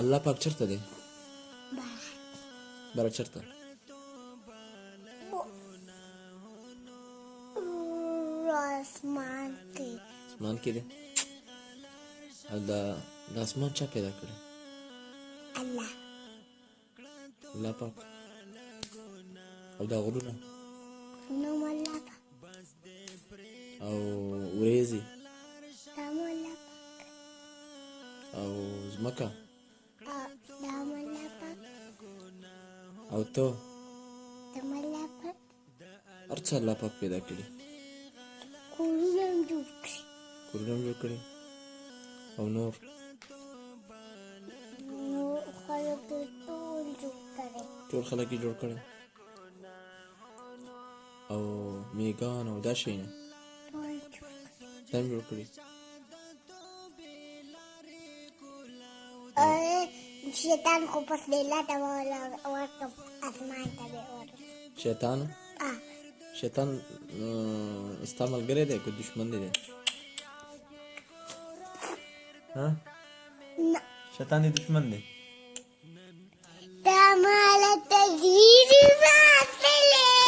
الله پاک چرته دی؟ باران بره چرته؟ آسمان کې اسمان کې دی. او د اسمان چا پیدا کړی؟ الله الله پاک. او دا غرونه نو الله پاک او وریځې دا مو الله او ځمکه پاک دا مو الله پاک او ته، دا مو الله پاک هر څه الله پاک پیدا کړي. کورونه هم جوړ کړي کورونه هم جوړ کړي او نور نو خلک یې ټول جوړ کړي ټول خلک یې جوړ کړي او میږان او دا شیونه ټول جوړ کړي دا هم جوړ کړي. شیطان خو پس لیلا ته ورکړ اسمان ته به ورکړ شیطان شیطان ستا ملګری دی که دشمن دی؟ ها؟ نه شیطان دی دشمن دی؟